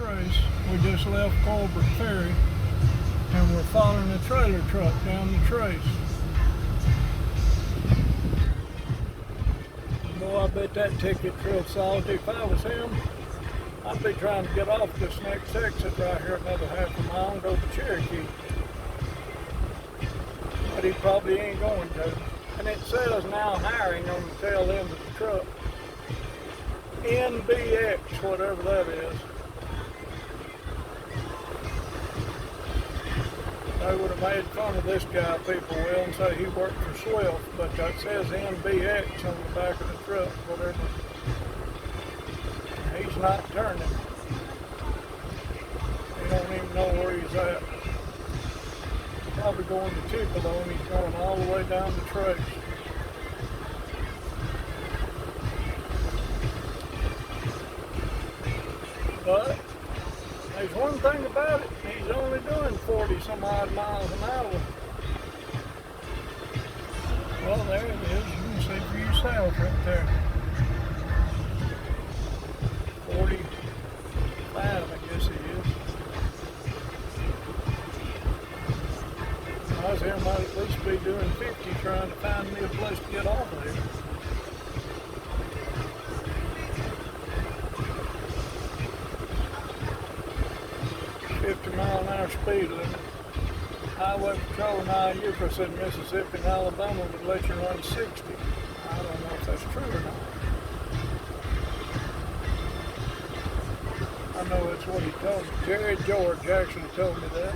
trace. We just left Colbert Ferry and we're following a trailer truck down the trace. Boy, I bet that ticket's real salty. If I was him, I'd be trying to get off this next exit right here another half a mile and go to Cherokee. But he probably ain't going to. And it says now hiring on the tail end of the truck. NBX, whatever that is. They would have made fun of this guy, people will, and say he worked for Swift, but that says NBX on the back of the truck, whatever. He's not turning. He don't even know where he's at. Probably going to Tupelo, and he's going all the way down the trace. But there's one thing about it, he's only doing 40 some odd miles an hour. Well, there it is. You can see for yourself right there. 45, I guess he is. I was here, might at least be doing 50 trying to find me a place to get off of here. .50-mile-an-hour speed limit. Highway Patrol in Iuka said Mississippi and Alabama would let you run 60. I don't know if that's true or not. I know that's what he told me. Jerry George actually told me that.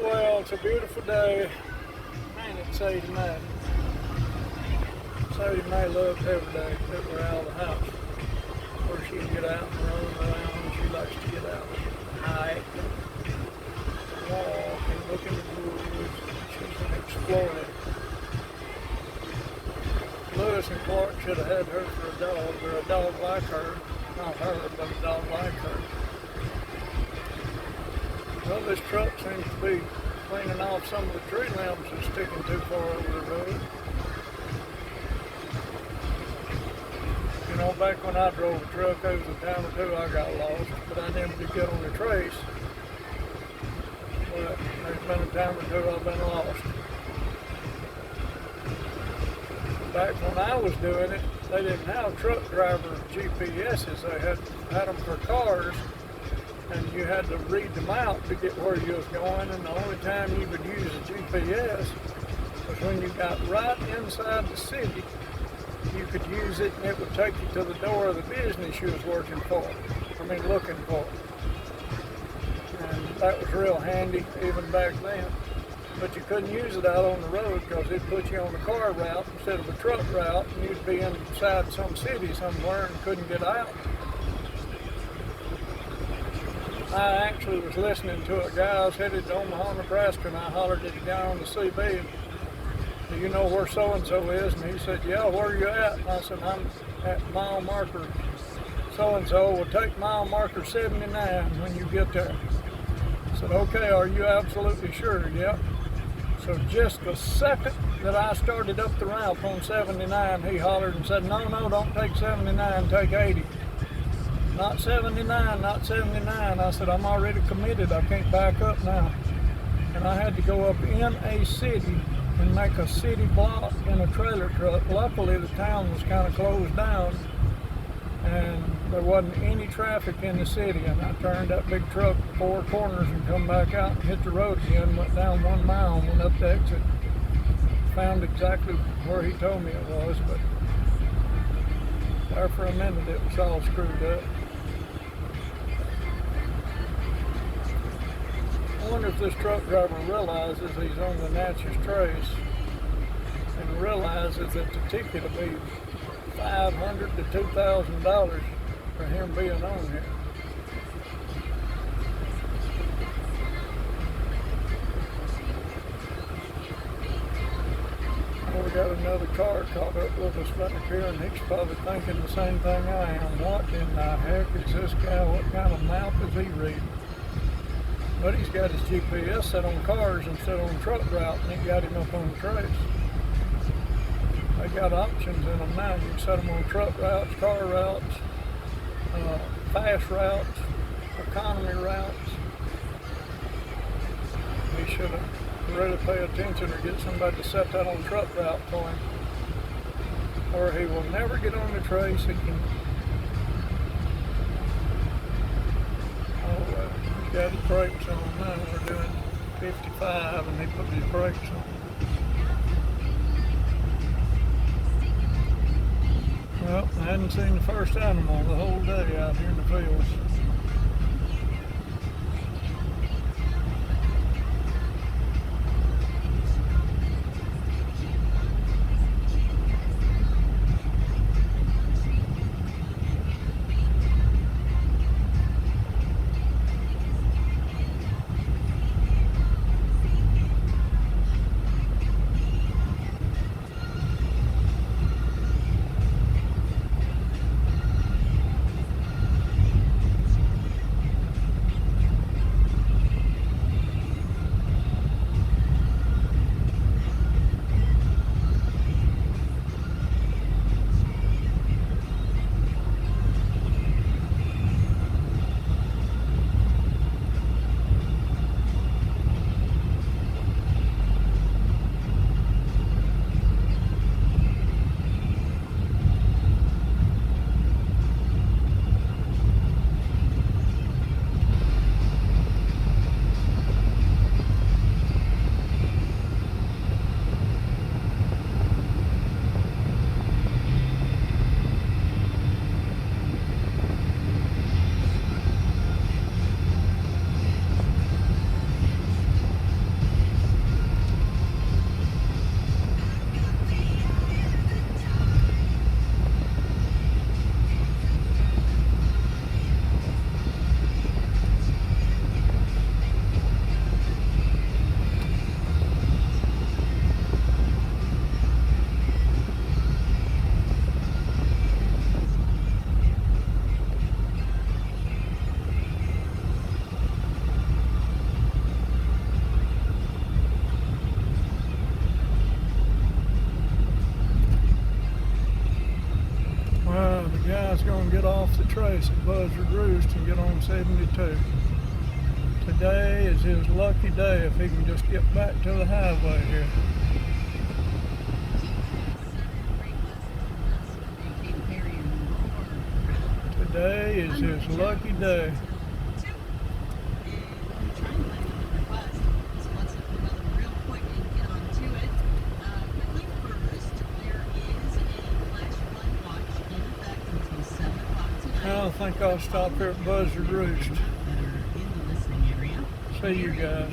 Well, it's a beautiful day. Man, it's Sadie Mae. Sadie Mae loves every day that we're out of the house. Where she can get out and run around. She likes to get out and hike and walk and look in the woods. She's an explorer. Lewis and Clark should have had her for a dog, or a dog like her. Not her, but a dog like her. Well, this truck seems to be cleaning off some of the tree limbs that's sticking too far over the road. You know, back when I drove a truck, there was a time or two I got lost, but I never did get on the trace. But there's been a time or two I've been lost. Back when I was doing it, they didn't have truck driver GPSs. They had them for cars. And you had to read them out to get where you was going, and the only time you would use a GPS was when you got right inside the city. You could use it and it would take you to the door of the business you was looking for. And that was real handy even back then. But you couldn't use it out on the road because it'd put you on the car route instead of a truck route, and you'd be inside some city somewhere and couldn't get out. I actually was listening to a guy. I was headed to Omaha, Nebraska, and I hollered at the guy on the CB, do you know where so-and-so is? And he said, yeah, where are you at? And I said, I'm at mile marker so-and-so. Well, take mile marker 79 when you get there. I said, okay, are you absolutely sure? Yep. So just the second that I started up the ramp on 79, he hollered and said, no, don't take 79, take 80. Not 79, not 79. I said, I'm already committed. I can't back up now. And I had to go up in a city and make a city block in a trailer truck. Luckily, the town was kind of closed down. And there wasn't any traffic in the city, and I turned that big truck 4 corners and come back out and hit the road again, went down 1 mile and went up the exit. Found exactly where he told me it was, but there for a minute it was all screwed up. I wonder if this truck driver realizes he's on the Natchez Trace and realizes that the ticket will be $500 to $2,000 for him being on here. Well, we got another car caught up with us back here, and he's probably thinking the same thing I am. What in the heck is this guy? What kind of map is he reading? But he's got his GPS set on cars instead on truck route, and it got him up on the trace. They got options in them now. You can set them on truck routes, car routes, fast routes, economy routes. He should have really paid attention or get somebody to set that on truck route for him, or he will never get on the trace. He can. He's got his brakes on now. We're doing 55, and he put his brakes on. Well, I hadn't seen the first animal the whole day out here in the fields. Going to get off the trace at Buzzard Roost and get on 72. Today is his lucky day if he can just get back to the highway here. Today is his lucky day. I think I'll stop here at Buzzard Roost. See you guys.